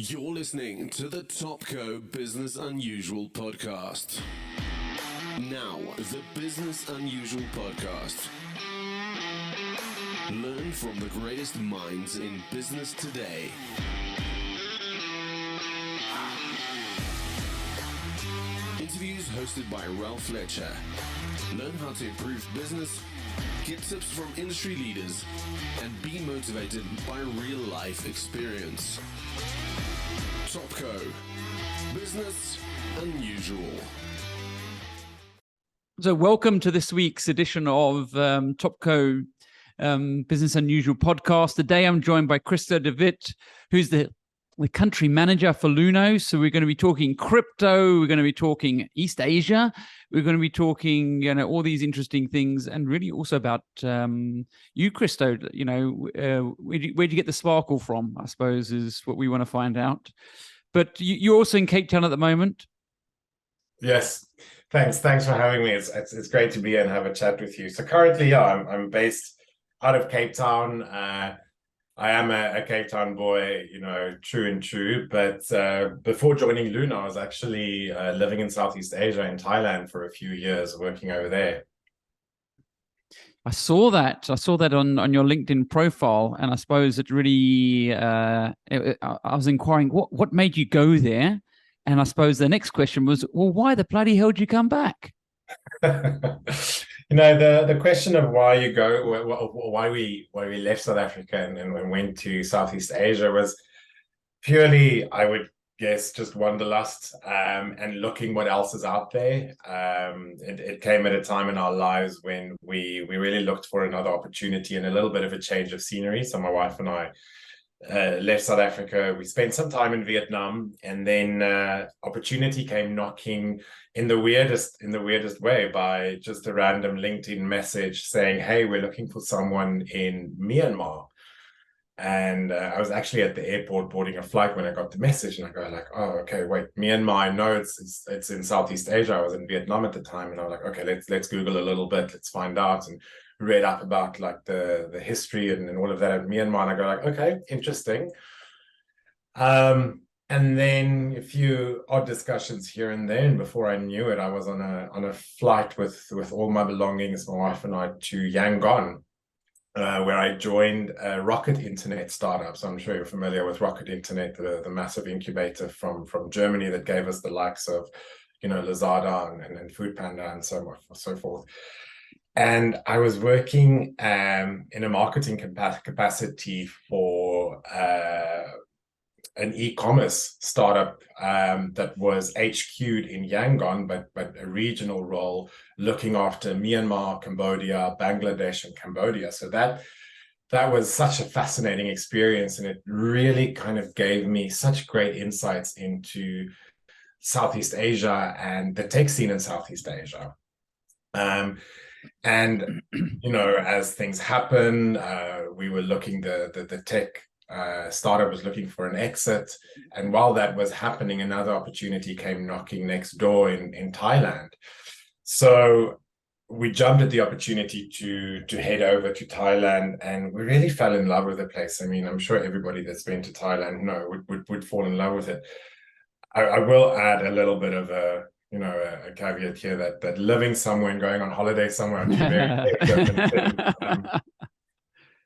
You're listening to the Topco Business Unusual podcast. Now, the Business Unusual podcast. Learn from the greatest minds in business today. Interviews hosted by Ralf Fletcher. Learn how to improve business, get tips from industry leaders, and be motivated by real-life experience. Topco. Business Unusual. So welcome to this week's edition of Topco Business Unusual podcast. Today I'm joined by Christo de Wit, who's the country manager for Luno. So we're going to be talking crypto, we're going to be talking East Asia, we're going to be talking, all these interesting things, and really also about you, Christo. Where'd you get the sparkle from, I suppose, is what we want to find out. But you're also in Cape Town at the moment. Yes, thanks for having me. It's great to be here and have a chat with you. So currently, I'm based out of Cape Town. I am a Cape Town boy, true and true. But before joining Luno, I was actually living in Southeast Asia, in Thailand, for a few years, working over there. I saw that on your LinkedIn profile, and I suppose it really. I was inquiring what made you go there, and I suppose the next question was, well, why the bloody hell did you come back? The question of why you go, why we left South Africa and went to Southeast Asia was purely, I would guess, just wanderlust and looking what else is out there. It came at a time in our lives when we really looked for another opportunity and a little bit of a change of scenery. So my wife and I left South Africa. We spent some time in Vietnam, and then opportunity came knocking in the weirdest way by just a random LinkedIn message saying, "Hey, we're looking for someone in Myanmar." And I was actually at the airport boarding a flight when I got the message, and I go like, "Oh, okay, wait, Myanmar. I know it's in Southeast Asia. I was in Vietnam at the time." And I was like, "Okay, let's Google a little bit. Let's find out." And read up about like the history and all of that at Myanmar. And I go like, "Okay, interesting." And then a few odd discussions here and there. And before I knew it, I was on a flight with all my belongings, my wife and I, to Yangon. Where I joined a rocket internet startup. So I'm sure you're familiar with Rocket Internet, the massive incubator from Germany that gave us the likes of, Lazada and Foodpanda and so forth. And I was working in a marketing capacity for an e-commerce startup that was HQ'd in Yangon, but a regional role looking after Myanmar, Cambodia, Bangladesh, and Cambodia. So that was such a fascinating experience, and it really kind of gave me such great insights into Southeast Asia and the tech scene in Southeast Asia. And as things happen, we were looking, the tech startup was looking for an exit, and while that was happening, another opportunity came knocking next door in Thailand. So we jumped at the opportunity to head over to Thailand, and we really fell in love with the place. I mean, I'm sure everybody that's been to Thailand would fall in love with it. I will add a little bit of a caveat here that living somewhere and going on holiday somewhere are two very different things.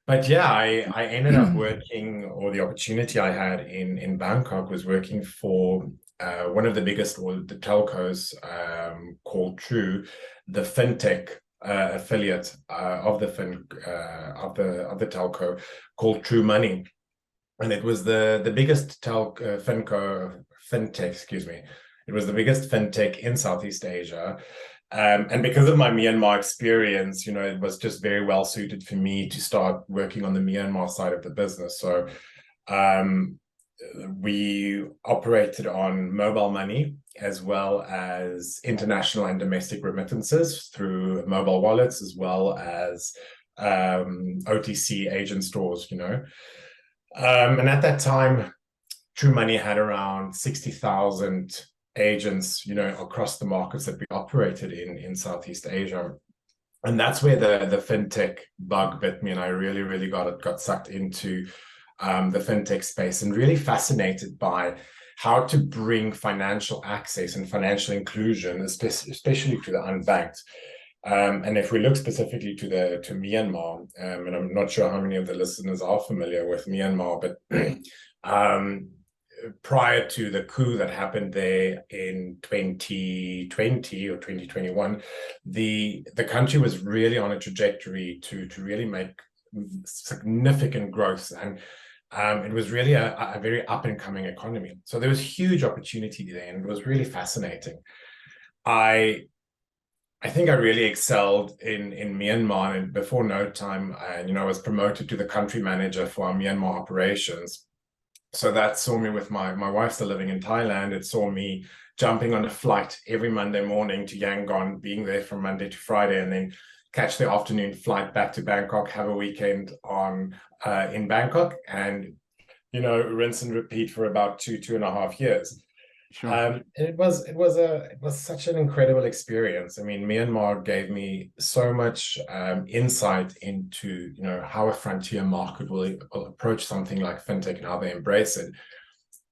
But yeah, I ended up working, or the opportunity I had in Bangkok was working for one of the biggest, or the telcos, called True, the fintech affiliate of the telco, called True Money, and it was the biggest fintech. Excuse me. It was the biggest fintech in Southeast Asia. And because of my Myanmar experience, it was just very well suited for me to start working on the Myanmar side of the business. So we operated on mobile money as well as international and domestic remittances through mobile wallets, as well as OTC agent stores, And at that time, True Money had around 60,000 agents, across the markets that we operated in Southeast Asia. And that's where the fintech bug bit me, and I really got sucked into the fintech space, and really fascinated by how to bring financial access and financial inclusion, especially to the unbanked. And if we look specifically to Myanmar, and I'm not sure how many of the listeners are familiar with Myanmar, but prior to the coup that happened there in 2020 or 2021, the country was really on a trajectory to really make significant growth, and it was really a very up and coming economy. So there was huge opportunity there, and it was really fascinating. I think I really excelled in Myanmar, and before no time, I was promoted to the country manager for our Myanmar operations. So that saw me with my wife still living in Thailand. It saw me jumping on a flight every Monday morning to Yangon, being there from Monday to Friday, and then catch the afternoon flight back to Bangkok, have a weekend in Bangkok, and rinse and repeat for about 2.5 years. Sure. It was such an incredible experience. I mean, Myanmar gave me so much insight into how a frontier market will approach something like fintech and how they embrace it.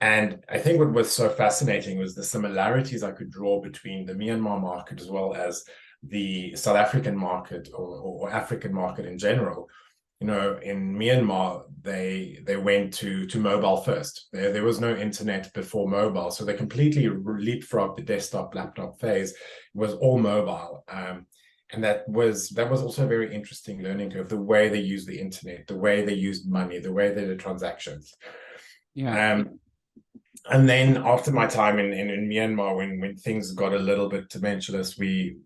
And I think what was so fascinating was the similarities I could draw between the Myanmar market as well as the South African market or African market in general. In Myanmar, they went to mobile first. There was no internet before mobile, so they completely leapfrogged the desktop, laptop phase. It was all mobile, and that was also a very interesting learning curve. The way they used the internet, the way they used money, the way they did transactions. Yeah. And then after my time in Myanmar, when things got a little bit tumultuous, we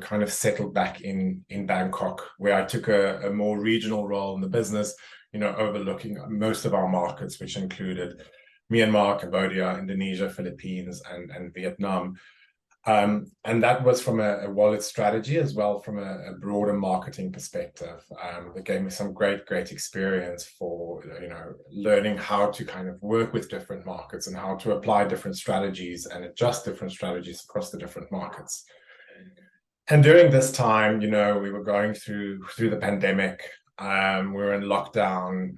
kind of settled back in Bangkok, where I took a more regional role in the business, overlooking most of our markets, which included Myanmar, Cambodia, Indonesia, Philippines, and Vietnam. And that was from a wallet strategy as well, from a broader marketing perspective. It gave me some great experience for learning how to kind of work with different markets and how to apply different strategies and adjust different strategies across the different markets. And during this time, we were going through the pandemic. We were in lockdown.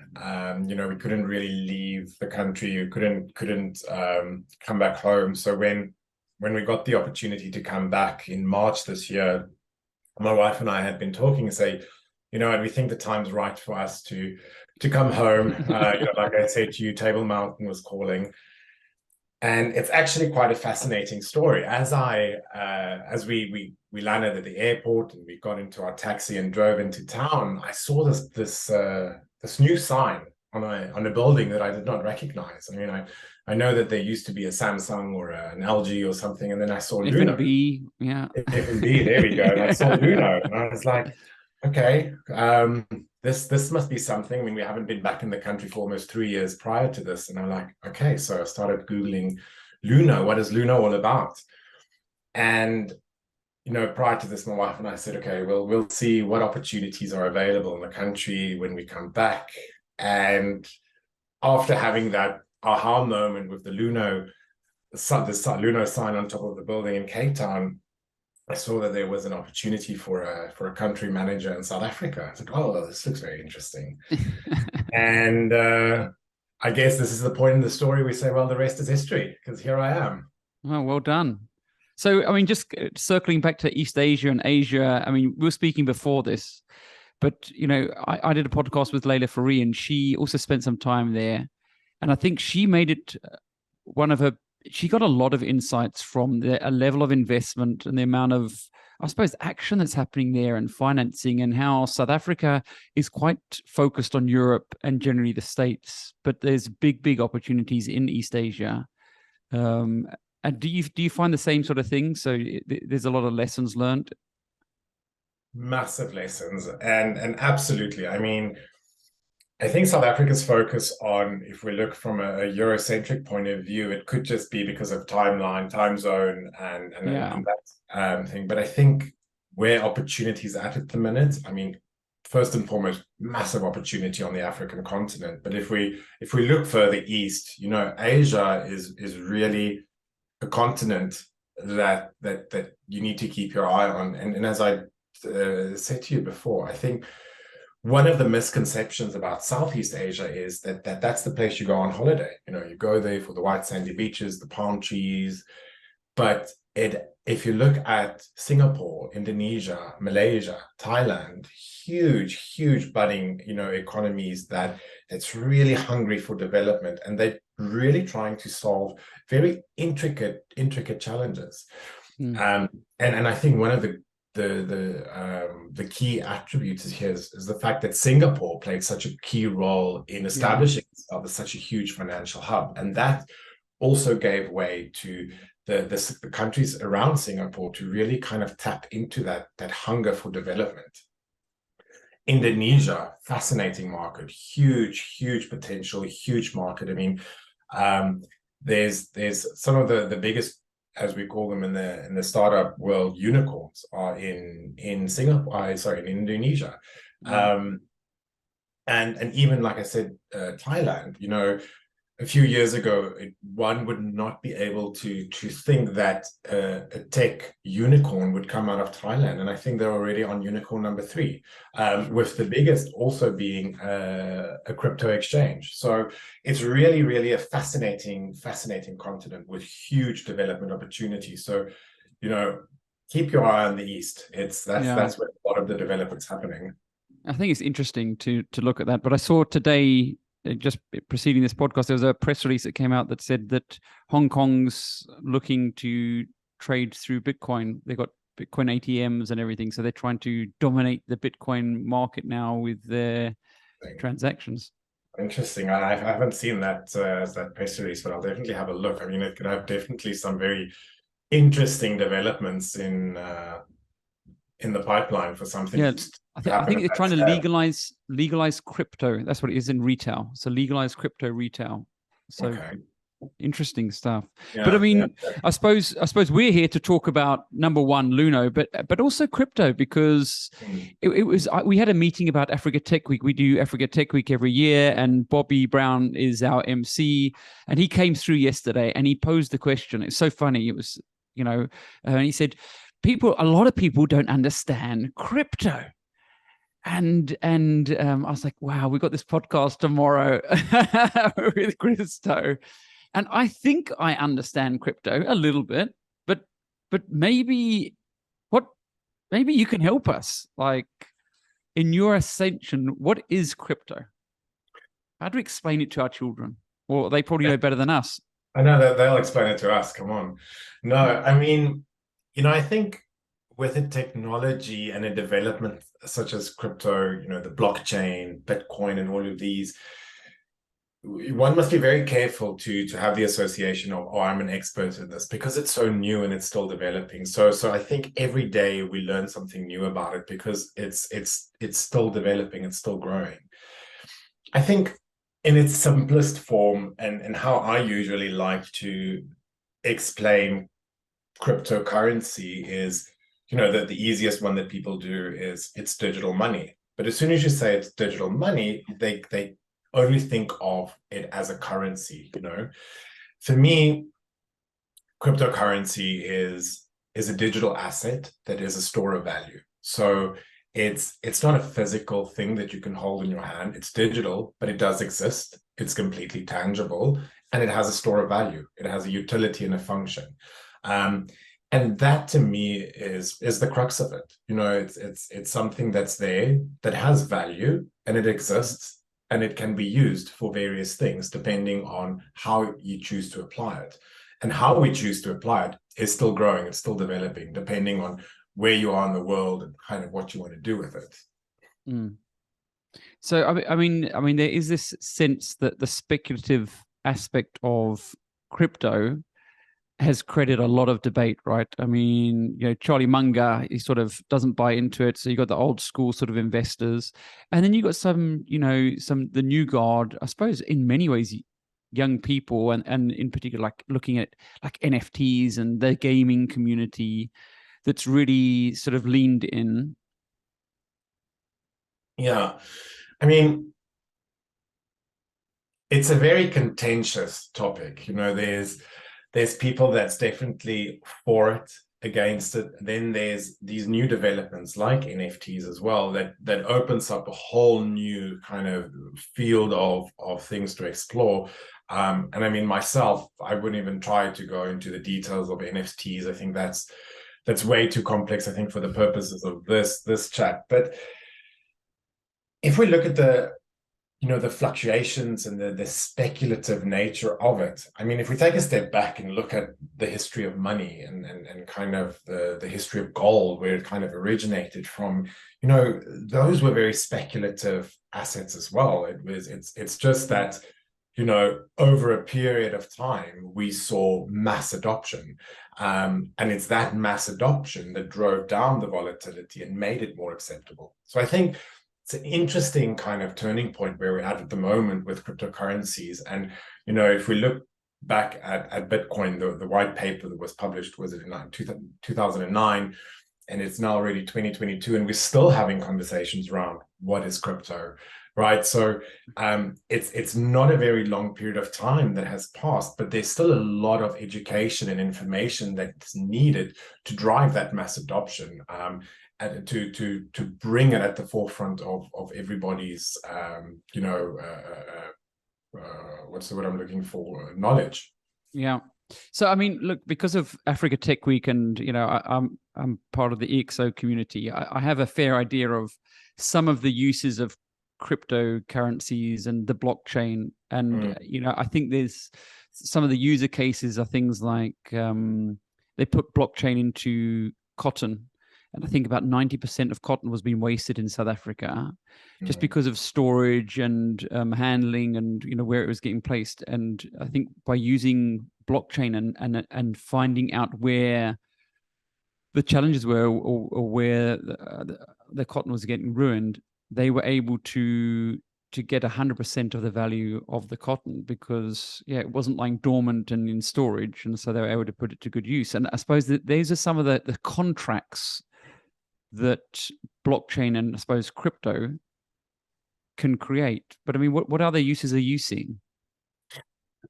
We couldn't really leave the country. We couldn't come back home. So when we got the opportunity to come back in March this year, my wife and I had been talking and say, and we think the time's right for us to come home. Like I said to you, Table Mountain was calling. And it's actually quite a fascinating story. As we landed at the airport and we got into our taxi and drove into town, I saw this new sign on a building that I did not recognize. I mean, I know that there used to be a Samsung or an LG or something, and then I saw Luno. F&B, yeah. F&B, there we go. And I saw Luno, and I was like, okay, this must be something. I mean, we haven't been back in the country for almost 3 years prior to this. And I'm like, okay, so I started Googling Luno. What is Luno all about? And, prior to this, my wife and I said, okay, we'll see what opportunities are available in the country when we come back. And after having that aha moment with the Luno sign on top of the building in Cape Town, I saw that there was an opportunity for a country manager in South Africa. I said, oh, this looks very interesting. And I guess this is the point in the story we say, well, the rest is history, because here I am. Oh, well done. So, I mean, just circling back to East Asia and Asia, I mean, we were speaking before this, but, I did a podcast with Layla Farie, and she also spent some time there. And I think she made it she got a lot of insights from a level of investment and the amount of, I suppose, action that's happening there and financing, and how South Africa is quite focused on Europe and generally the States, but there's big opportunities in East Asia. And do you find the same sort of thing? So there's a lot of lessons learned. Massive lessons, and absolutely. I mean, I think South Africa's focus on, if we look from a Eurocentric point of view, it could just be because of timeline, time zone, and that thing. But I think where opportunities at the minute, I mean, first and foremost, massive opportunity on the African continent. But if we look further east, Asia is really a continent that you need to keep your eye on. And as I said to you before, I think one of the misconceptions about Southeast Asia is that that's the place you go on holiday. You go there for the white sandy beaches, the palm trees. But if you look at Singapore, Indonesia, Malaysia, Thailand, huge budding, economies that's really hungry for development, and they're really trying to solve very intricate challenges. And I think one of the key attributes here is the fact that Singapore played such a key role in establishing itself as such a huge financial hub, and that also gave way to the countries around Singapore to really kind of tap into that hunger for development. Indonesia, fascinating market, huge potential, huge market. I mean, there's some of the biggest, as we call them in the startup world, unicorns are in Singapore. Sorry, in Indonesia, and even, like I said, Thailand. A few years ago, one would not be able to think that a tech unicorn would come out of Thailand, and I think they're already on unicorn number 3, with the biggest also being a crypto exchange. So it's really a fascinating continent with huge development opportunities. So keep your eye on the East. That's where a lot of the development's happening. I think it's interesting to look at that. But I saw today, just preceding this podcast, there was a press release that came out that said that Hong Kong's looking to trade through Bitcoin. They got Bitcoin ATMs and everything, so they're trying to dominate the Bitcoin market now with their transactions. Interesting. I haven't seen that press release, but I'll definitely have a look. I mean, it could have definitely some very interesting developments in the pipeline for something. Yeah, I think they're trying to legalize crypto. That's what it is in retail. So legalize crypto retail. So interesting stuff. Yeah, but I mean, I suppose we're here to talk about number one, Luno, but also crypto, because we had a meeting about Africa Tech Week. We do Africa Tech Week every year, and Bobby Brown is our MC, and he came through yesterday and he posed the question. It's so funny. It was, and he said, a lot of people don't understand crypto. And I was like, wow, we got this podcast tomorrow with Christo. And I think I understand crypto a little bit, but maybe you can help us. Like, in your ascension, what is crypto? How do we explain it to our children? Well, they probably know better than us. I know that they'll explain it to us. Come on. No, I mean, I think with a technology and a development such as crypto, the blockchain, Bitcoin, and all of these, one must be very careful to have the association of, oh, I'm an expert in this, because it's so new and it's still developing. So I think every day we learn something new about it, because it's still developing, it's still growing. I think in its simplest form, and how I usually like to explain cryptocurrency is, that the easiest one that people do is it's digital money. But as soon as you say it's digital money, they only think of it as a currency. For me, cryptocurrency is a digital asset that is a store of value. So it's not a physical thing that you can hold in your hand. It's digital, but it does exist. It's completely tangible, and it has a store of value. It has a utility and a function. And that, to me, is the crux of it. It's something that's there, that has value, and it exists, and it can be used for various things depending on how you choose to apply it. And how we choose to apply it is still growing, it's still developing, depending on where you are in the world and kind of what you want to do with it. So I mean, there is this sense that the speculative aspect of crypto has created a lot of debate, right? I mean, Charlie Munger, he sort of doesn't buy into it. So you got the old school sort of investors, and then you got some the new guard, I suppose, in many ways, young people, and in particular, like looking at like NFTs and the gaming community that's really sort of leaned in. Yeah, I mean, it's a very contentious topic. There's people that's definitely for it, against it. Then there's these new developments like NFTs as well that opens up a whole new kind of field of things to explore. And I mean, myself, I wouldn't even try to go into the details of NFTs. I think that's way too complex, I think, for the purposes of this chat. But if we look at the fluctuations and the speculative nature of it. I mean, if we take a step back and look at the history of money and kind of the history of gold, where it kind of originated from, those were very speculative assets as well. It's just that, over a period of time, we saw mass adoption. And it's that mass adoption that drove down the volatility and made it more acceptable. So I think it's an interesting kind of turning point where we're at the moment with cryptocurrencies. And, if we look back at Bitcoin, the white paper that was published, was it in 2009? And it's now already 2022, and we're still having conversations around what is crypto, right? So it's not a very long period of time that has passed, but there's still a lot of education and information that's needed to drive that mass adoption. And to bring it at the forefront of everybody's, what's the word I'm looking for? Knowledge. Yeah. So, I mean, look, because of Africa Tech Week and, I'm part of the EXO community, I have a fair idea of some of the uses of cryptocurrencies and the blockchain. And, I think there's some of the user cases are things like they put blockchain into cotton. And I think about 90% of cotton was being wasted in South Africa just because of storage and handling and, where it was getting placed. And I think by using blockchain and finding out where the challenges were or where the cotton was getting ruined, they were able to get 100% of the value of the cotton because, it wasn't lying dormant and in storage. And so they were able to put it to good use. And I suppose that these are some of the contracts that blockchain and I suppose crypto can create. But I mean, what other uses are you seeing?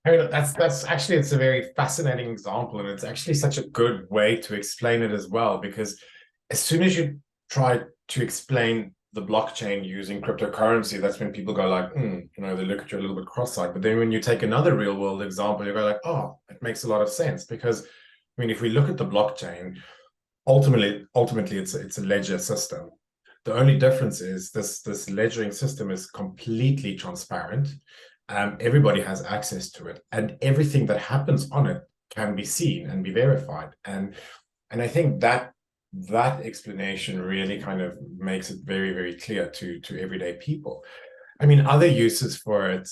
That's actually, it's a very fascinating example, and it's actually such a good way to explain it as well, because as soon as you try to explain the blockchain using cryptocurrency, that's when people go like, they look at you a little bit cross-eyed. But then when you take another real world example, you go like, oh, it makes a lot of sense. Because, I mean, if we look at the blockchain, ultimately it's a ledger system. The only difference is this ledgering system is completely transparent. Everybody has access to it, and everything that happens on it can be seen and be verified. And I think that explanation really kind of makes it very, very clear to everyday people. I mean, other uses for it,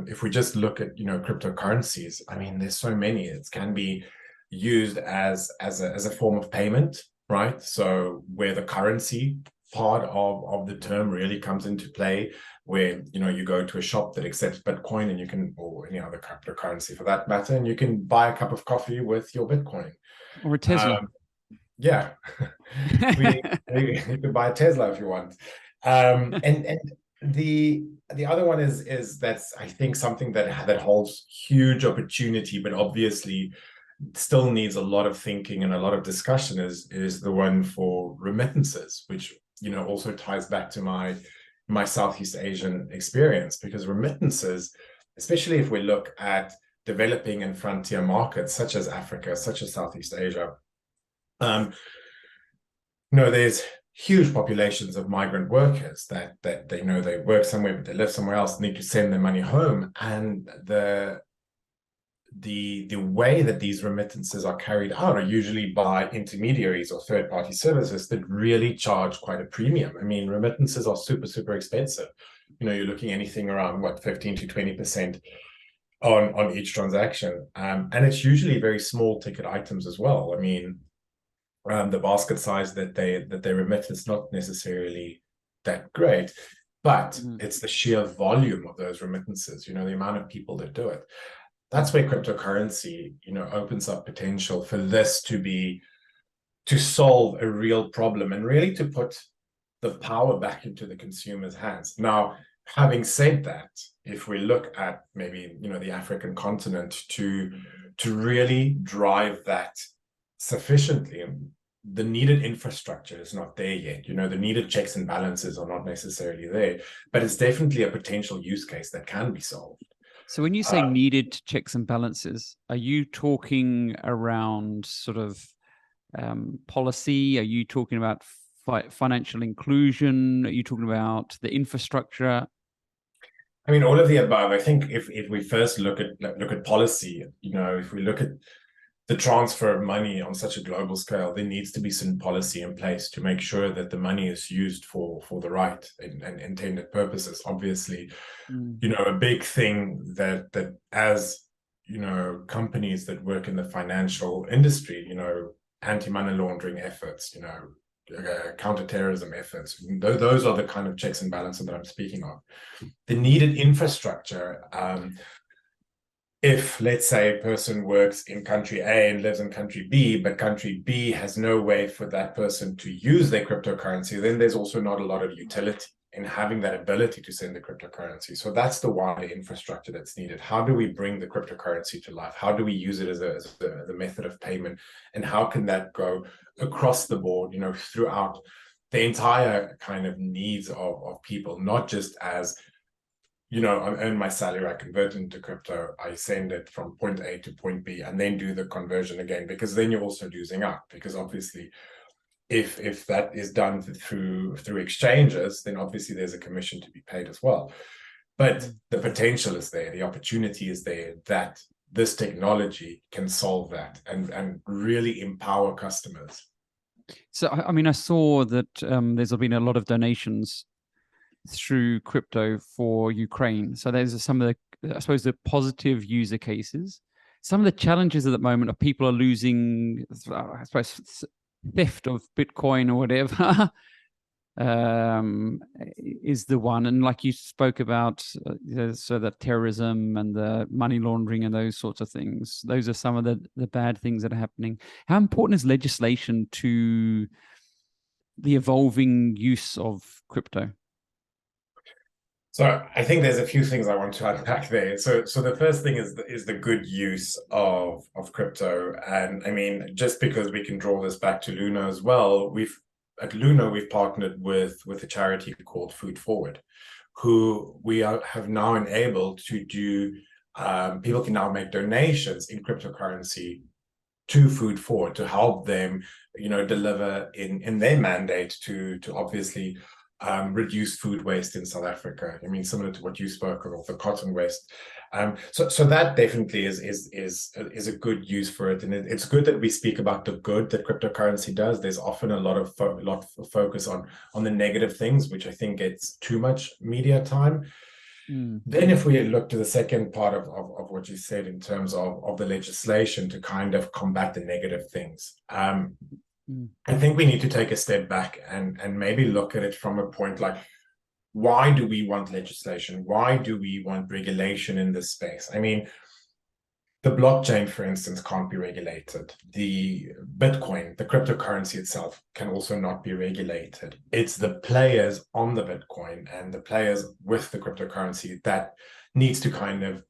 if we just look at cryptocurrencies, I mean, there's so many. It can be used as a form of payment, right? So where the currency part of the term really comes into play, where you go to a shop that accepts Bitcoin and you can, or any other cryptocurrency for that matter, and you can buy a cup of coffee with your Bitcoin or a Tesla. Yeah, you can buy a Tesla if you want. And the other one is that's, I think, something that holds huge opportunity, but obviously still needs a lot of thinking and a lot of discussion is the one for remittances, which also ties back to my Southeast Asian experience, because remittances, especially if we look at developing and frontier markets such as Africa, such as Southeast Asia, there's huge populations of migrant workers that they work somewhere but they live somewhere else, need to send their money home, and the way that these remittances are carried out are usually by intermediaries or third-party services that really charge quite a premium. I mean, remittances are super expensive. You're looking anything around 15 to 20% on each transaction, and it's usually very small ticket items as well. I mean, the basket size that they remit is not necessarily that great, but it's the sheer volume of those remittances, the amount of people that do it. That's where cryptocurrency, opens up potential for this to solve a real problem and really to put the power back into the consumer's hands. Now, having said that, if we look at maybe, the African continent to really drive that sufficiently. The needed infrastructure is not there yet. The needed checks and balances are not necessarily there, but it's definitely a potential use case that can be solved. So when you say needed checks and balances, are you talking around sort of policy? Are you talking about financial inclusion? Are you talking about the infrastructure? I mean, all of the above. I think if we first look at policy, if we look at the transfer of money on such a global scale, there needs to be some policy in place to make sure that the money is used for the right and intended purposes. Obviously, a big thing that as companies that work in the financial industry, anti-money laundering efforts, counterterrorism efforts, those are the kind of checks and balances that I'm speaking of. The needed infrastructure. If, let's say, a person works in country A and lives in country B, but country B has no way for that person to use their cryptocurrency, then there's also not a lot of utility in having that ability to send the cryptocurrency. So that's the wider infrastructure that's needed. How do we bring the cryptocurrency to life? How do we use it as a method of payment? And how can that go across the board, throughout the entire kind of needs of people, not just as I earn my salary, I convert it into crypto, I send it from point A to point B, and then do the conversion again, because then you're also losing out. Because obviously, if that is done through exchanges, then obviously there's a commission to be paid as well. But the potential is there, the opportunity is there that this technology can solve that and really empower customers. So, I mean, I saw that there's been a lot of donations through crypto for Ukraine. So there's some of the, I suppose, the positive user cases. Some of the challenges at the moment are people are losing, I suppose, theft of Bitcoin or whatever is the one. And like you spoke about, so that terrorism and the money laundering and those sorts of things, those are some of the bad things that are happening. How important is legislation to the evolving use of crypto? So I think there's a few things I want to unpack there. So the first thing is the good use of crypto. And I mean, just because we can draw this back to Luno as well, at Luno we've partnered with a charity called Food Forward, who have now enabled to do. People can now make donations in cryptocurrency to Food Forward to help them, deliver in their mandate to obviously reduce food waste in South Africa. I mean, similar to what you spoke of the cotton waste. So that definitely is a good use for it, and it's good that we speak about the good that cryptocurrency does. There's often a lot of focus on the negative things, which I think gets too much media time. Then if we look to the second part of what you said in terms of the legislation to kind of combat the negative things, I think we need to take a step back and maybe look at it from a point like, why do we want legislation? Why do we want regulation in this space? I mean, the blockchain, for instance, can't be regulated. The Bitcoin, the cryptocurrency itself, can also not be regulated. It's the players on the Bitcoin and the players with the cryptocurrency that needs to kind of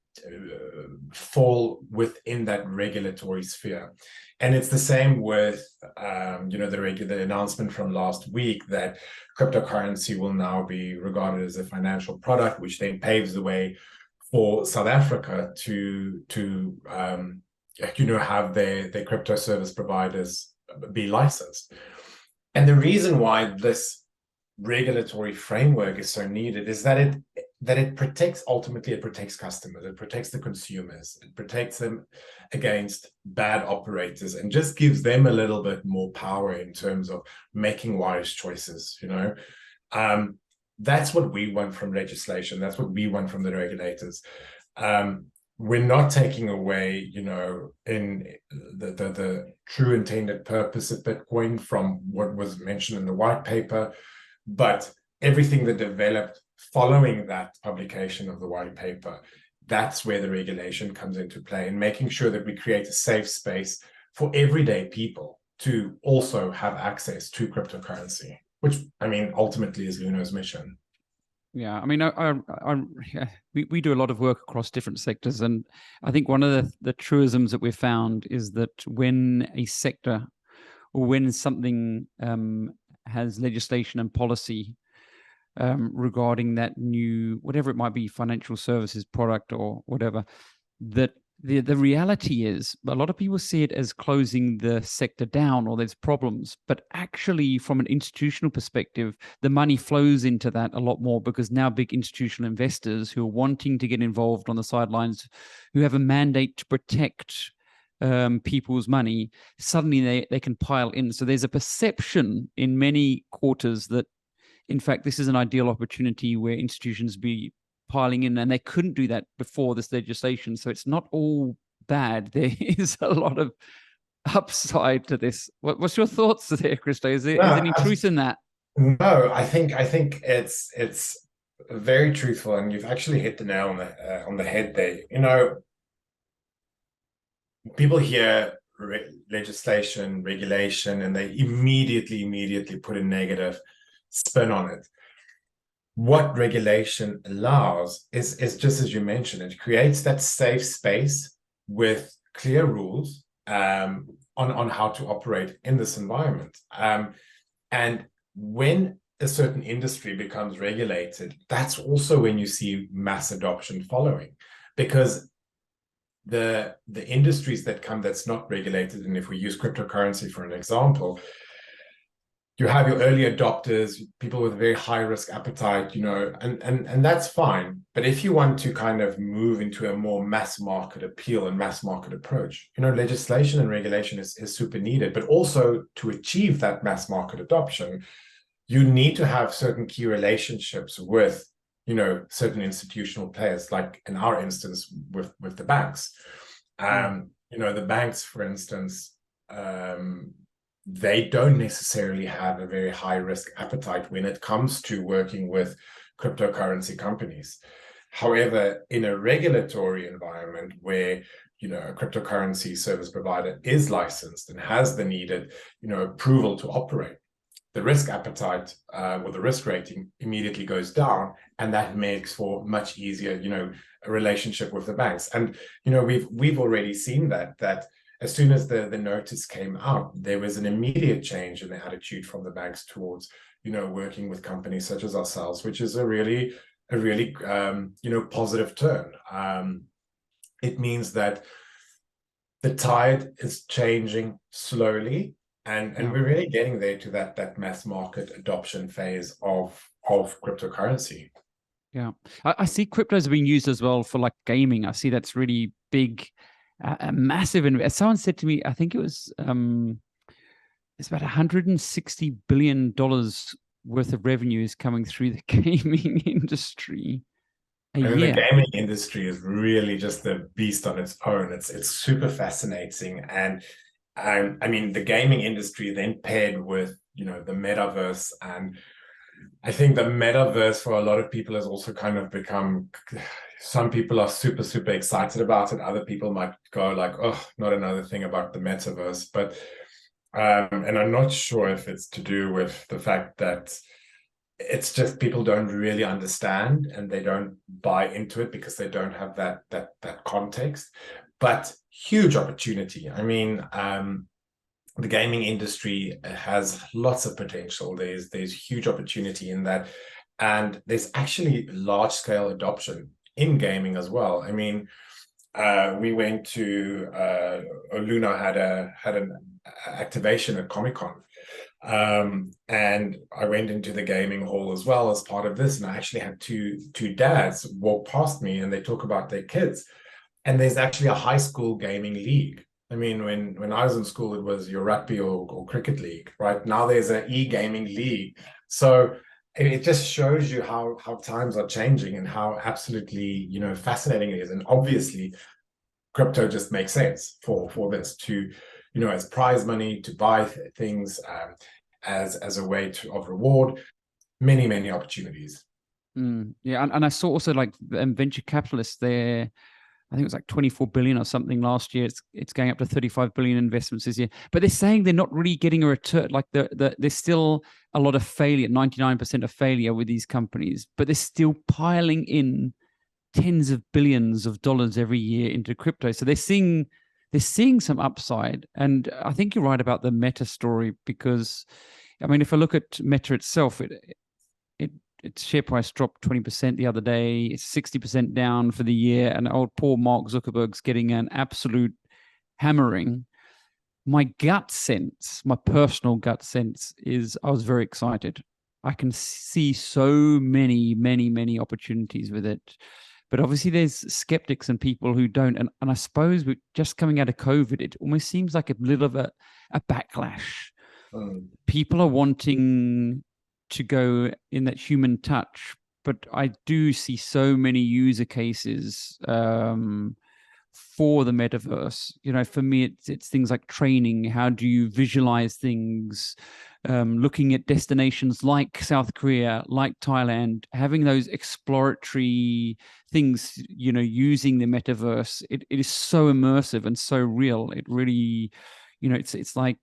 fall within that regulatory sphere. And it's the same with, the announcement from last week that cryptocurrency will now be regarded as a financial product, which then paves the way for South Africa to have their crypto service providers be licensed. And the reason why this regulatory framework is so needed is that it protects customers, it protects the consumers, it protects them against bad operators, and just gives them a little bit more power in terms of making wise choices. That's what we want from legislation. That's what we want from the regulators. We're not taking away, in the true intended purpose of Bitcoin from what was mentioned in the white paper, but everything that developed following that publication of the white paper, that's where the regulation comes into play, and making sure that we create a safe space for everyday people to also have access to cryptocurrency, which, I mean, ultimately is Luno's mission. Yeah, I mean, we do a lot of work across different sectors, and I think one of the truisms that we've found is that when a sector or when something has legislation and policy regarding that new, whatever it might be, financial services product or whatever, that the reality is a lot of people see it as closing the sector down or there's problems, but actually from an institutional perspective, the money flows into that a lot more because now big institutional investors who are wanting to get involved on the sidelines, who have a mandate to protect people's money, suddenly they can pile in. So there's a perception in many quarters that in fact this is an ideal opportunity where institutions be piling in, and they couldn't do that before this legislation. So it's not all bad. There is a lot of upside to this. What's your thoughts there, Christo? Is there any truth in that? No, I think it's very truthful, and you've actually hit the nail on the head there. You know, people hear legislation, regulation, and they immediately put a negative spin on it. What regulation allows is just as you mentioned, it creates that safe space with clear rules on how to operate in this environment. And when a certain industry becomes regulated, that's also when you see mass adoption following, because the industries that come that's not regulated, and if we use cryptocurrency for an example, you have your early adopters, people with a very high risk appetite, you know, and that's fine. But if you want to kind of move into a more mass market appeal and mass market approach, you know, legislation and regulation is super needed. But also to achieve that mass market adoption, you need to have certain key relationships with, you know, certain institutional players, like in our instance with the banks. You know, the banks, for instance, they don't necessarily have a very high risk appetite when it comes to working with cryptocurrency companies. However, in a regulatory environment where, you know, a cryptocurrency service provider is licensed and has the needed, you know, approval to operate, the risk appetite or the risk rating immediately goes down, and that makes for much easier, you know, a relationship with the banks. And, you know, we've already seen that as soon as the notice came out, there was an immediate change in the attitude from the banks towards, you know, working with companies such as ourselves, which is a really you know, positive turn. It means that the tide is changing slowly, and we're really getting there to that mass market adoption phase of cryptocurrency. Yeah, I see cryptos being used as well for like gaming. I see that's really big. A massive investment. Someone said to me, I think it was it's about $160 billion worth of revenue is coming through the gaming industry a year. The gaming industry is really just a beast on its own. It's super fascinating, and I mean, the gaming industry then paired with, you know, the metaverse, and I think the metaverse for a lot of people has also kind of become, some people are super excited about it. Other people might go like, oh, not another thing about the metaverse. But and I'm not sure if it's to do with the fact that it's just people don't really understand and they don't buy into it because they don't have that context. But huge opportunity. I mean, the gaming industry has lots of potential. There's huge opportunity in that, and there's actually large scale adoption in gaming as well. I mean, we went to Luno had an activation at Comic-Con, and I went into the gaming hall as well as part of this, and I actually had two dads walk past me, and they talk about their kids, and there's actually a high school gaming league. I mean, when I was in school, it was your rugby or cricket league, right? Now there's an e-gaming league. So it just shows you how times are changing and how absolutely, you know, fascinating it is. And obviously, crypto just makes sense for this to, you know, as prize money, to buy things, as a way of reward, many opportunities. Yeah, and I saw also like venture capitalists there. I think it was like 24 billion or something last year. It's going up to 35 billion investments this year. But they're saying they're not really getting a return. Like there's still a lot of failure, 99% of failure with these companies, but they're still piling in tens of billions of dollars every year into crypto. So they're seeing some upside. And I think you're right about the Meta story, because I mean, if I look at Meta itself, its share price dropped 20% the other day. It's 60% down for the year. And old poor Mark Zuckerberg's getting an absolute hammering. My gut sense, my personal gut sense, is I was very excited. I can see so many, many, many opportunities with it. But obviously there's skeptics and people who don't. And I suppose we're just coming out of COVID, it almost seems like a little of a backlash. People are wanting to go in that human touch, but I do see so many user cases for the metaverse. You know, for me, it's things like training. How do you visualize things? Looking at destinations like South Korea, like Thailand, having those exploratory things, you know, using the metaverse. It is so immersive and so real. It really, you know, it's like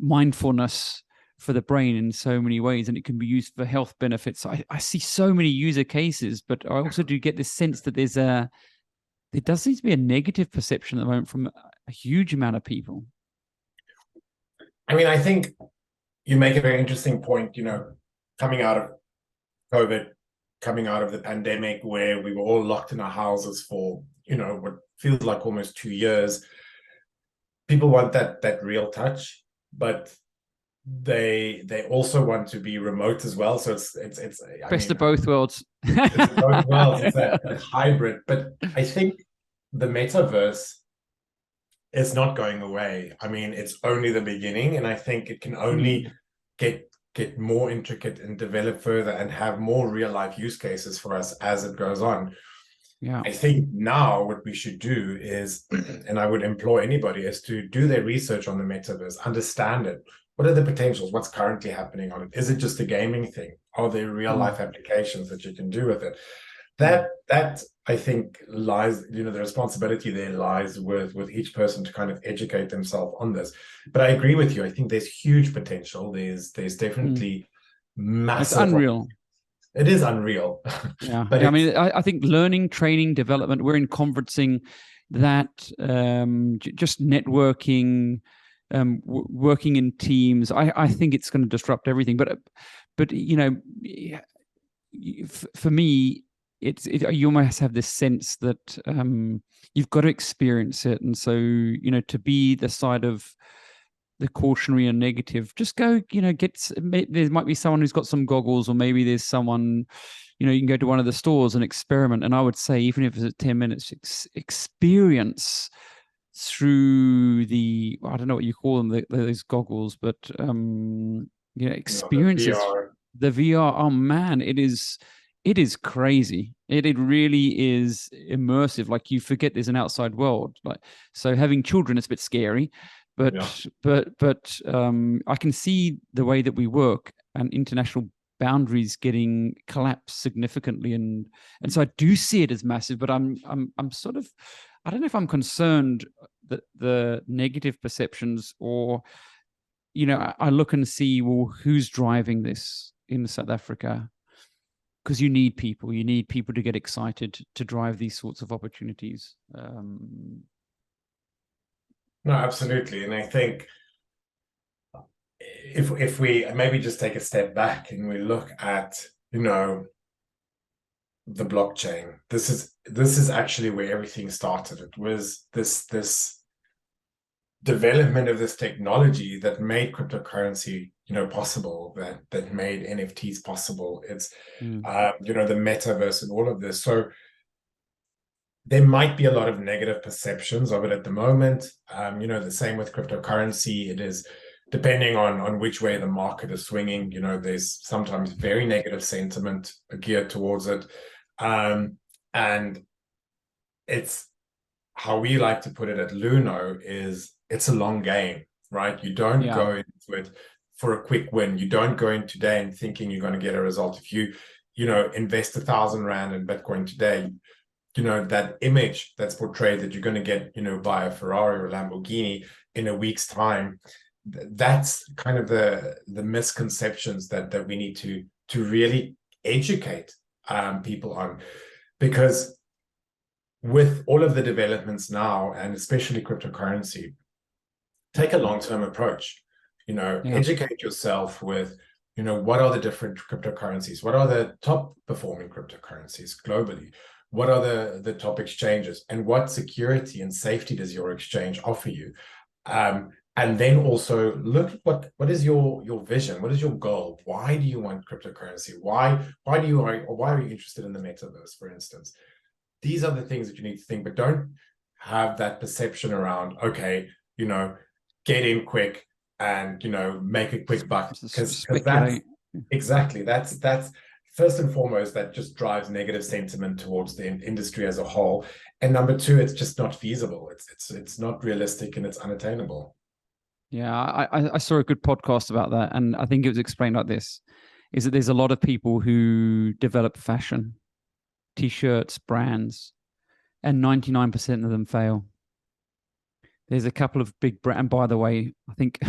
mindfulness for the brain in so many ways, and it can be used for health benefits. I see so many user cases, but I also do get this sense that there does seem to be a negative perception at the moment from a huge amount of people. I mean, I think you make a very interesting point, you know, coming out of COVID, coming out of the pandemic, where we were all locked in our houses for, you know, what feels like almost 2 years. People want that real touch, but they also want to be remote as well. So it's best of both worlds. It's both worlds. It's a hybrid. But I think the metaverse is not going away. I mean, it's only the beginning, and I think it can only get more intricate and develop further and have more real life use cases for us as it goes on. Yeah. I think now what we should do is, and I would implore anybody, is to do their research on the metaverse, understand it. What are the potentials? What's currently happening on it? Is it just a gaming thing? Are there real life applications that you can do with it? That I think lies, you know, the responsibility there lies with each person to kind of educate themselves on this. But I agree with you. I think there's huge potential. There's definitely massive. It's unreal. It is unreal. Yeah. But I mean, I think learning, training, development, we're in conferencing that, just networking, working in teams. I think it's going to disrupt everything. But you know, for me, you almost have this sense that you've got to experience it. And so, you know, to be the side of the cautionary and negative, just go, you know, there might be someone who's got some goggles, or maybe there's someone, you know, you can go to one of the stores and experiment. And I would say, even if it's 10 minutes, experience through I don't know what you call them, those goggles, but you know, experiences, the VR. Oh man, it is crazy. It really is immersive. Like, you forget there's an outside world. Like, so having children, it's a bit scary, but I can see the way that we work and international boundaries getting collapsed significantly, and so I do see it as massive. But I'm sort of, I don't know if I'm concerned that the negative perceptions, or, you know, I look and see, well, who's driving this in South Africa? Because you need people to get excited to drive these sorts of opportunities. No, absolutely. And I think if we maybe just take a step back and we look at, you know, the blockchain, this is actually where everything started. It was this development of this technology that made cryptocurrency, you know, possible, that made NFTs possible. It's you know, the metaverse and all of this. So there might be a lot of negative perceptions of it at the moment. You know, the same with cryptocurrency. It is, depending on which way the market is swinging, you know, there's sometimes very negative sentiment geared towards it. And it's, how we like to put it at Luno, is it's a long game, right? You don't go into it for a quick win. You don't go in today and thinking you're going to get a result. If you know, invest 1,000 Rand in Bitcoin today, that image that's portrayed that you're going to get, buy a Ferrari or a Lamborghini in a week's time. That's kind of the misconceptions that we need to really educate people on, because with all of the developments now, and especially cryptocurrency, take a long-term approach. Educate yourself with, what are the different cryptocurrencies? What are the top performing cryptocurrencies globally? What are the top exchanges? And what security and safety does your exchange offer you? And then also look at what is your vision? What is your goal? Why do you want cryptocurrency? Why are you interested in the metaverse, for instance? These are the things that you need to think, but don't have that perception around, okay, get in quick and, make a quick buck. Because that's first and foremost, that just drives negative sentiment towards the industry as a whole. And number two, it's just not feasible. It's not realistic, and it's unattainable. Yeah, I saw a good podcast about that, and I think it was explained like this, is that there's a lot of people who develop fashion, T-shirts, brands, and 99% of them fail. There's a couple of big brands, and by the way, I think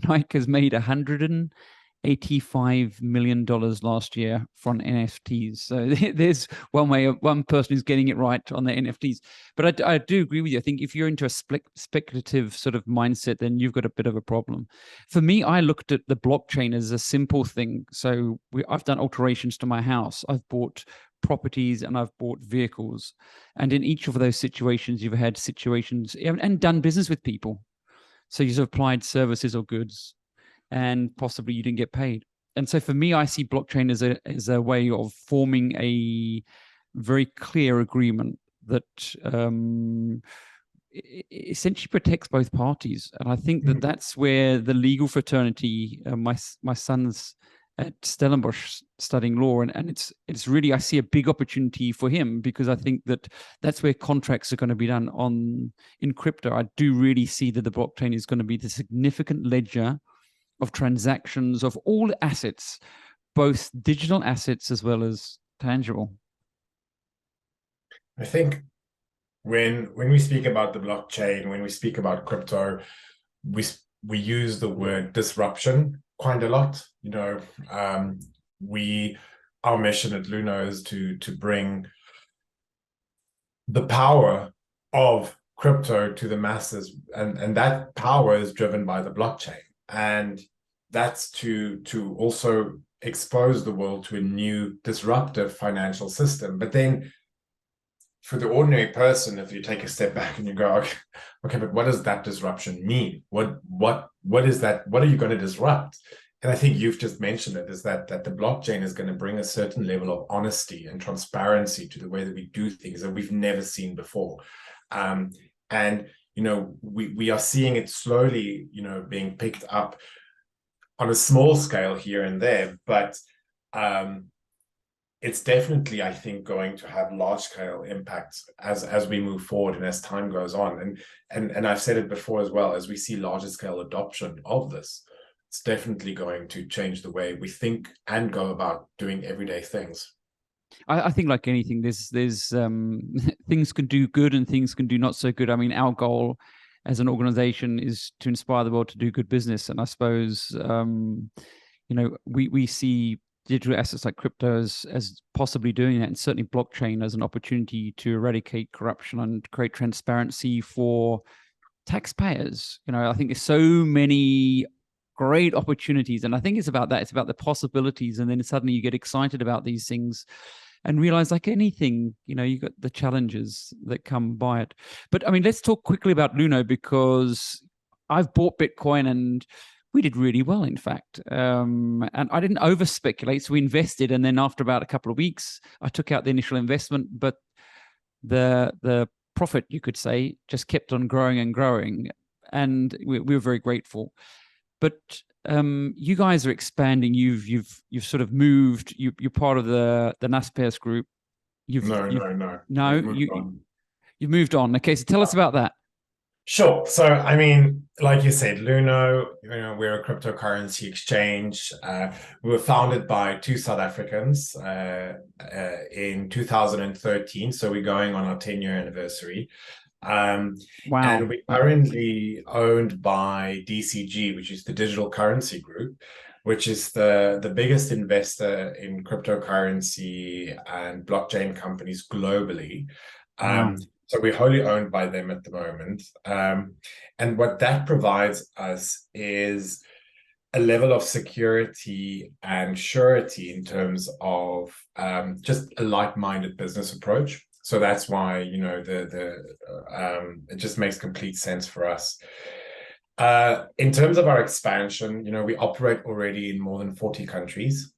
Nike has made $185 million last year from NFTs. So there's one person who's getting it right on the NFTs. But I do agree with you. I think if you're into a speculative sort of mindset, then you've got a bit of a problem. For me, I looked at the blockchain as a simple thing. So I've done alterations to my house. I've bought properties and I've bought vehicles. And in each of those situations, you've had situations and done business with people. So you've applied services or goods, and possibly you didn't get paid. And so for me, I see blockchain as a way of forming a very clear agreement that essentially protects both parties. And I think that that's where the legal fraternity, my son's at Stellenbosch studying law, and it's really, I see a big opportunity for him, because I think that's where contracts are going to be done in crypto. I do really see that the blockchain is going to be the significant ledger of transactions of all assets, both digital assets as well as tangible. I think when we speak about the blockchain, when we speak about crypto, we use the word disruption quite a lot. Our mission at Luno is to bring the power of crypto to the masses, and that power is driven by the blockchain. And that's to also expose the world to a new disruptive financial system. But then for the ordinary person, if you take a step back and you go, okay, but what does that disruption mean? What is that? What are you going to disrupt? And I think you've just mentioned it, is that the blockchain is going to bring a certain level of honesty and transparency to the way that we do things that we've never seen before. And we are seeing it slowly, being picked up on a small scale here and there, but it's definitely, I think, going to have large scale impacts as we move forward and as time goes on. And I've said it before as well, as we see larger scale adoption of this, it's definitely going to change the way we think and go about doing everyday things. I think, like anything, there's things can do good and things can do not so good. I mean, our goal as an organization is to inspire the world to do good business. And I suppose, we see digital assets like crypto as possibly doing that, and certainly blockchain as an opportunity to eradicate corruption and create transparency for taxpayers. I think there's so many great opportunities, and I think it's about that. It's about the possibilities, and then suddenly you get excited about these things and realize, like anything, you got the challenges that come by it. But I mean, let's talk quickly about Luno, because I've bought Bitcoin and we did really well, in fact. And I didn't over speculate, so we invested, and then after about a couple of weeks, I took out the initial investment, but the profit, you could say, just kept on growing and growing, and we were very grateful. But you guys are expanding. You've sort of moved. You're part of the Naspers group. No. You've moved on. Okay, so tell us about that. Sure. So, I mean, like you said, Luno, we're a cryptocurrency exchange. We were founded by two South Africans in 2013. So we're going on our 10-year anniversary. Um, and Wow. we're currently owned by DCG, which is the Digital Currency Group, which is the biggest investor in cryptocurrency and blockchain companies globally. Wow. So we're wholly owned by them at the moment. And what that provides us is a level of security and surety in terms of just a like-minded business approach. So that's why, it just makes complete sense for us. In terms of our expansion, we operate already in more than 40 countries.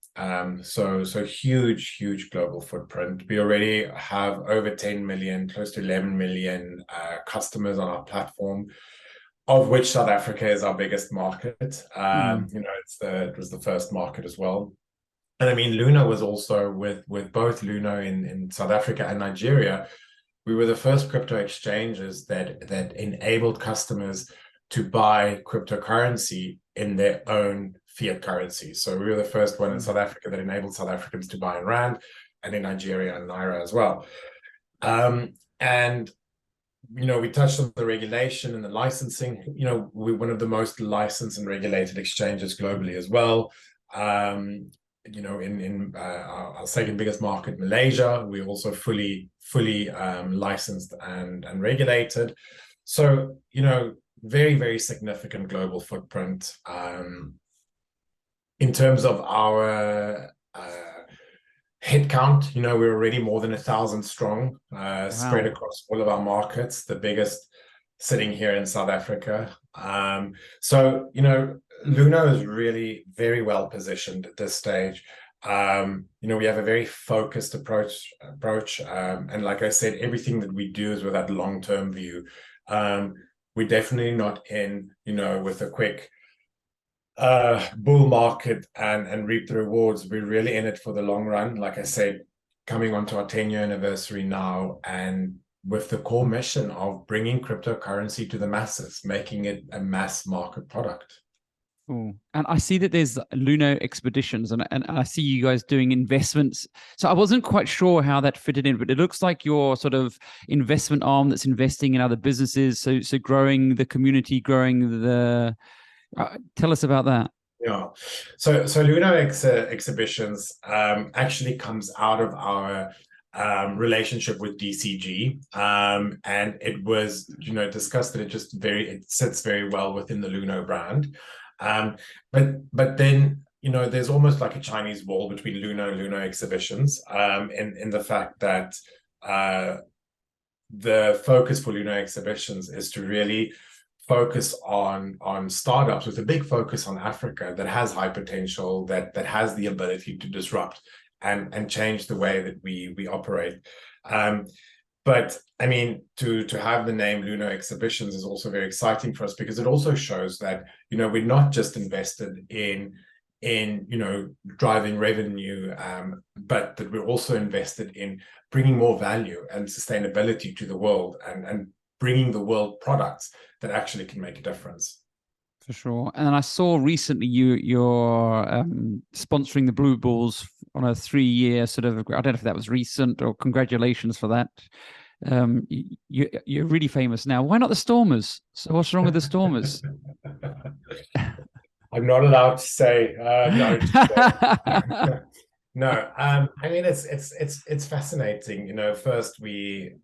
So huge global footprint. We already have over 10 million, close to 11 million customers on our platform, of which South Africa is our biggest market. It was the first market as well. And I mean, Luno was also with both Luno in South Africa and Nigeria. We were the first crypto exchanges that enabled customers to buy cryptocurrency in their own fiat currency. So we were the first one in South Africa that enabled South Africans to buy in Rand, and in Nigeria and Naira as well. And we touched on the regulation and the licensing. We're one of the most licensed and regulated exchanges globally as well. In our second biggest market, Malaysia, we're also fully licensed and regulated. So, very significant global footprint. In terms of our headcount, we're already more than 1,000 strong, spread across all of our markets, the biggest sitting here in South Africa. So, Luno is really very well positioned at this stage. We have a very focused approach. And like I said, everything that we do is with that long-term view. We're definitely not in, with a quick bull market and reap the rewards. We're really in it for the long run. Like I said, coming onto our 10-year anniversary now, and with the core mission of bringing cryptocurrency to the masses, making it a mass market product. Ooh. And I see that there's Luno expeditions, and I see you guys doing investments. So I wasn't quite sure how that fitted in, but it looks like your sort of investment arm that's investing in other businesses. So growing the community, growing the. Tell us about that. Yeah, so Luno exhibitions actually comes out of our relationship with DCG, and it was discussed that it sits very well within the Luno brand, but then there's almost like a Chinese wall between Luno exhibitions, in the fact that the focus for Luno exhibitions is to really focus on startups with a big focus on Africa that has high potential, that has the ability to disrupt and change the way that we operate. But I mean, to have the name Luno Exhibitions is also very exciting for us, because it also shows that we're not just invested in driving revenue, but that we're also invested in bringing more value and sustainability to the world, and bringing the world products that actually can make a difference. For sure. And I saw recently you're sponsoring the Blue Bulls on a 3-year sort of, I don't know if that was recent, or congratulations for that. You're really famous now. Why not the Stormers? So what's wrong with the Stormers? I'm not allowed to say no. No. I mean, it's fascinating. First we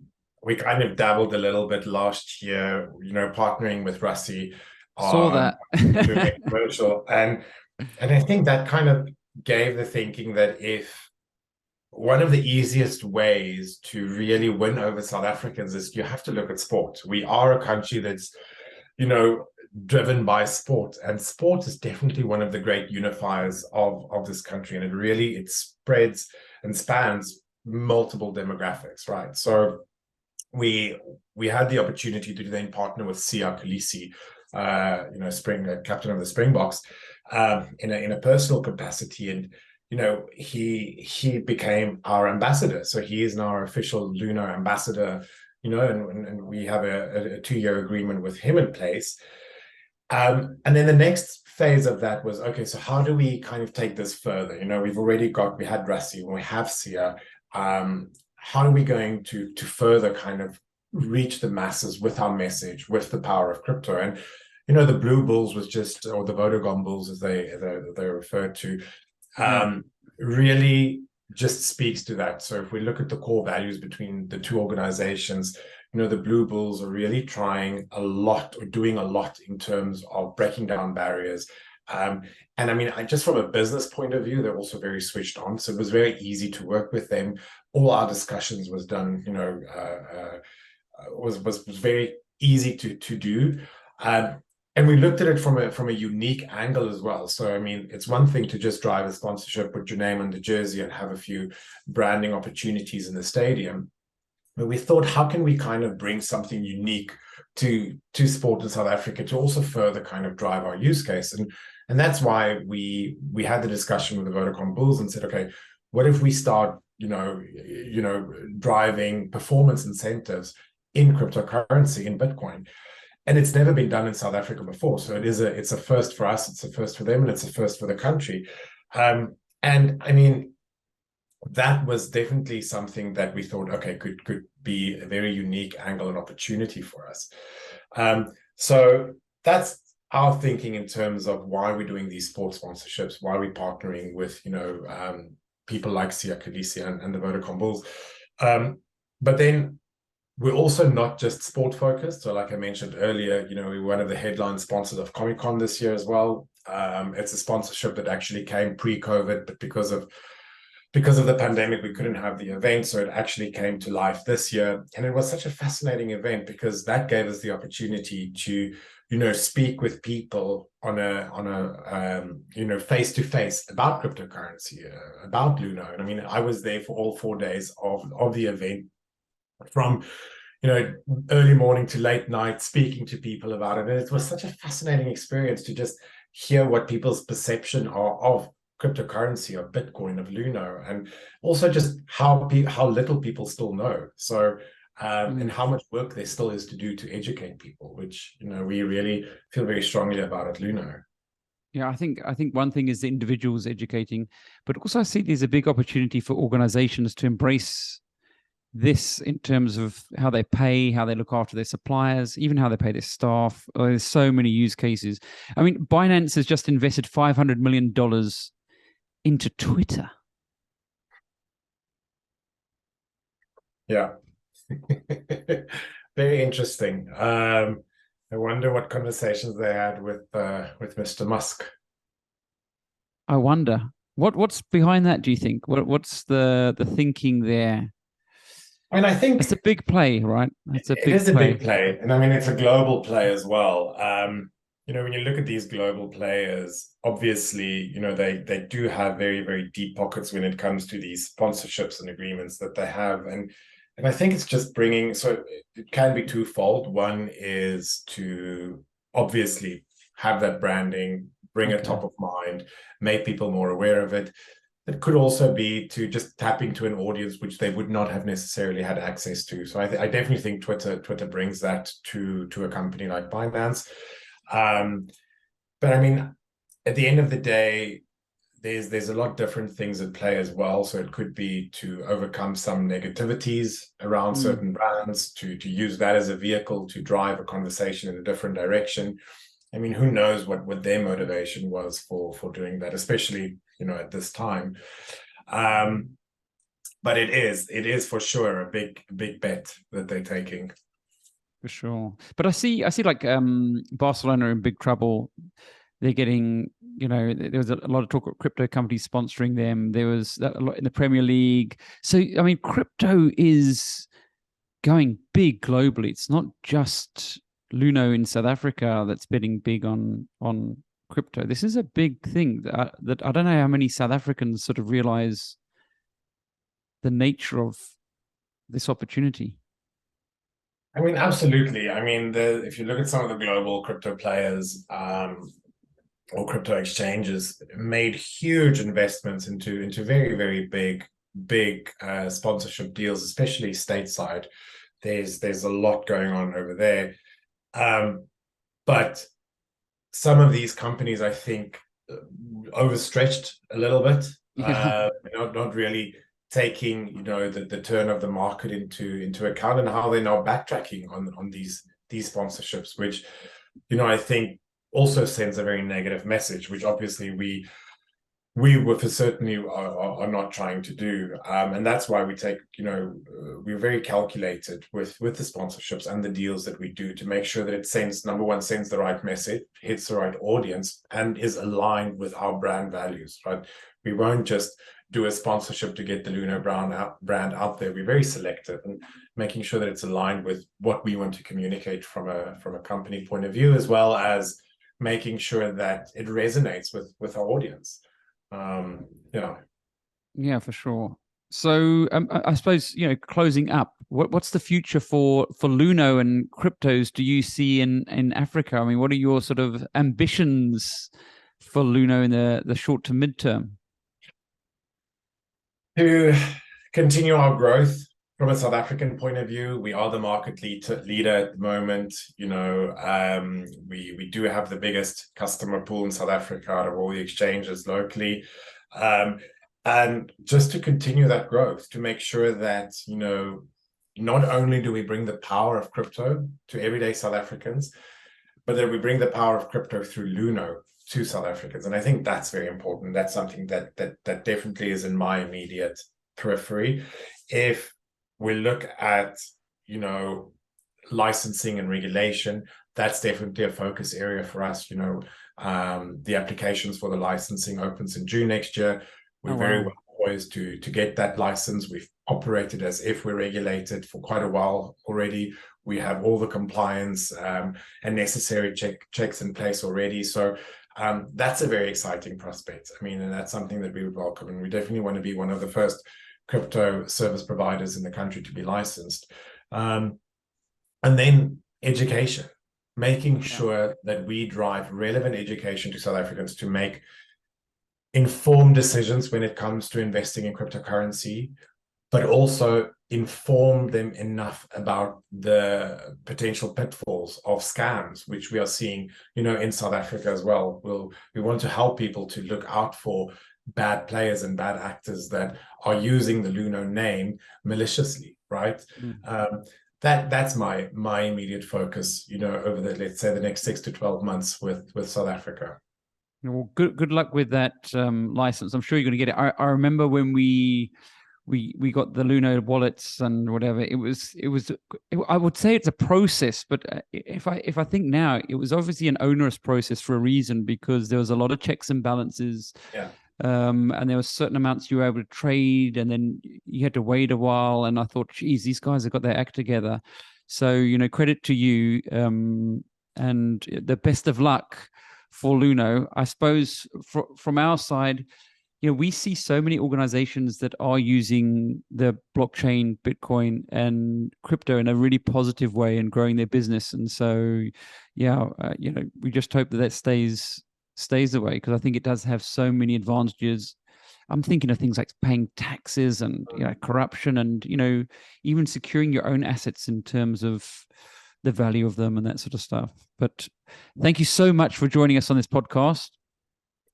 kind of dabbled a little bit last year, partnering with Rassi Saw that doing a commercial, and I think that kind of gave the thinking that if one of the easiest ways to really win over South Africans is you have to look at sport. We are a country that's driven by sport, and sport is definitely one of the great unifiers of this country, and it spreads and spans multiple demographics, right? So we had the opportunity to then partner with Siya Kolisi, captain of the Springboks, in a personal capacity, and he became our ambassador. So he is now our official Luno ambassador. and we have a 2-year agreement with him in place. And then the next phase of that was, okay, so how do we kind of take this further? We had Rassi and we have Sia. How are we going to further kind of reach the masses with our message, with the power of crypto? And the Blue Bulls was just, or the Vodacom Bulls as they're referred to, really just speaks to that. So if we look at the core values between the two organizations, the Blue Bulls are really trying a lot, or doing a lot in terms of breaking down barriers. And I mean, just from a business point of view, they're also very switched on. So it was very easy to work with them. All our discussions was done, was very easy to do. And we looked at it from a unique angle as well. So, I mean, it's one thing to just drive a sponsorship, put your name on the jersey and have a few branding opportunities in the stadium. But we thought, how can we kind of bring something unique to sport in South Africa to also further kind of drive our use case? And that's why we had the discussion with the Vodacom Bulls and said, okay, what if we start, driving performance incentives in cryptocurrency, in Bitcoin? And it's never been done in South Africa before. So it's a first for us, it's a first for them, and it's a first for the country. And I mean, that was definitely something that we thought, okay, could be a very unique angle and opportunity for us. So that's our thinking in terms of why we're doing these sports sponsorships, why we're partnering with, people like Sia Kolisi and the Vodacom Bulls. But then we're also not just sport focused. So like I mentioned earlier, we're one of the headline sponsors of Comic-Con this year as well. It's a sponsorship that actually came pre-COVID, but because of the pandemic, we couldn't have the event. So it actually came to life this year. And it was such a fascinating event because that gave us the opportunity to, speak with people on a face-to-face about cryptocurrency, about Luno. And I mean, I was there for all 4 days of the event, from early morning to late night, speaking to people about it. And it was such a fascinating experience to just hear what people's perception are of cryptocurrency, of Bitcoin, of Luno, and also just how little people still know. So and how much work there still is to do to educate people, which we really feel very strongly about at Luno. Yeah, I think one thing is the individuals educating, but also I see there's a big opportunity for organizations to embrace this in terms of how they pay, how they look after their suppliers, even how they pay their staff. There's so many use cases. I mean, Binance has just invested $500 million into Twitter. Yeah. Very interesting. I wonder what conversations they had with Mr. Musk. I wonder what's behind that. Do you think what's the thinking there? I mean, I think it's a big play, right? It is a big play, and I mean, it's a global play as well. When you look at these global players, obviously, they do have very, very deep pockets when it comes to these sponsorships and agreements that they have, and I think it's just bringing. So it can be twofold. One is to obviously have that branding, bring it top of mind, make people more aware of it. It could also be to just tap into an audience which they would not have necessarily had access to. So I definitely think Twitter brings that to a company like Binance. But I mean, at the end of the day, there's a lot of different things at play as well. So it could be to overcome some negativities around certain brands, to use that as a vehicle to drive a conversation in a different direction. I mean, who knows what their motivation was for doing that, especially at this time. But it is for sure a big bet that they're taking. For sure. But I see like Barcelona in big trouble. They're getting, there was a lot of talk of crypto companies sponsoring them. There was a lot in the Premier League. So, I mean, crypto is going big globally. It's not just Luno in South Africa that's betting big on crypto. This is a big thing that I don't know how many South Africans sort of realize the nature of this opportunity. I mean, absolutely. I mean, if you look at some of the global crypto players or crypto exchanges, made huge investments into very, very big sponsorship deals, especially stateside. there's a lot going on over there. But some of these companies, I think, overstretched a little bit, Yeah. not really taking the turn of the market into account, and how they're now backtracking on these sponsorships, which I think also sends a very negative message, which obviously we for certainly are not trying to do, and that's why we take we're very calculated with the sponsorships and the deals that we do, to make sure that it sends the right message, hits the right audience, and is aligned with our brand values, right? We won't just do a sponsorship to get the Luno brand out there. We're very selective and making sure that it's aligned with what we want to communicate from a company point of view, as well as making sure that it resonates with our audience. Yeah, for sure. So I suppose, closing up, what's the future for Luno and cryptos do you see in Africa? I mean, what are your sort of ambitions for Luno in the short to midterm? To continue our growth from a South African point of view, we are the market leader at the moment. We do have the biggest customer pool in South Africa out of all the exchanges locally. And just to continue that growth, to make sure that, not only do we bring the power of crypto to everyday South Africans, but that we bring the power of crypto through Luno to South Africans. And I think that's very important. That's something that definitely is in my immediate periphery. If we look at, licensing and regulation, that's definitely a focus area for us. The applications for the licensing opens in June next year. We're very well poised to get that license. We've operated as if we're regulated for quite a while already. We have all the compliance and necessary checks in place already. So that's a very exciting prospect. I mean, and that's something that we would welcome. And we definitely want to be one of the first crypto service providers in the country to be licensed. And then education, making sure that we drive relevant education to South Africans to make informed decisions when it comes to investing in cryptocurrency, but also inform them enough about the potential pitfalls of scams, which we are seeing, in South Africa as well. We want to help people to look out for bad players and bad actors that are using the Luno name maliciously, right? That's my immediate focus, over let's say the next 6 to 12 months with South Africa. Well, good luck with that license. I'm sure you're going to get it. I remember when we got the Luno wallets and whatever. It was I would say it's a process, but if I think now, it was obviously an onerous process for a reason, because there was a lot of checks and balances. Yeah. And there were certain amounts you were able to trade, and then you had to wait a while. And I thought, geez, these guys have got their act together. So, credit to you, and the best of luck for Luno. I suppose from our side, we see so many organizations that are using the blockchain, Bitcoin, and crypto in a really positive way and growing their business. And so, we just hope that stays the way, because I think it does have so many advantages. I'm thinking of things like paying taxes and corruption, and even securing your own assets in terms of the value of them and that sort of stuff. But thank you so much for joining us on this podcast.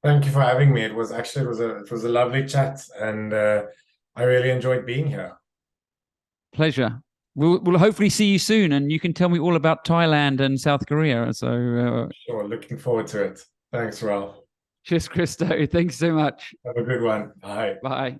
Thank you for having me. It was a lovely chat, and I really enjoyed being here. Pleasure. We'll hopefully see you soon, and you can tell me all about Thailand and South Korea. So sure, looking forward to it. Thanks, Ralf. Cheers, Christo. Thanks so much. Have a good one. Bye. Bye.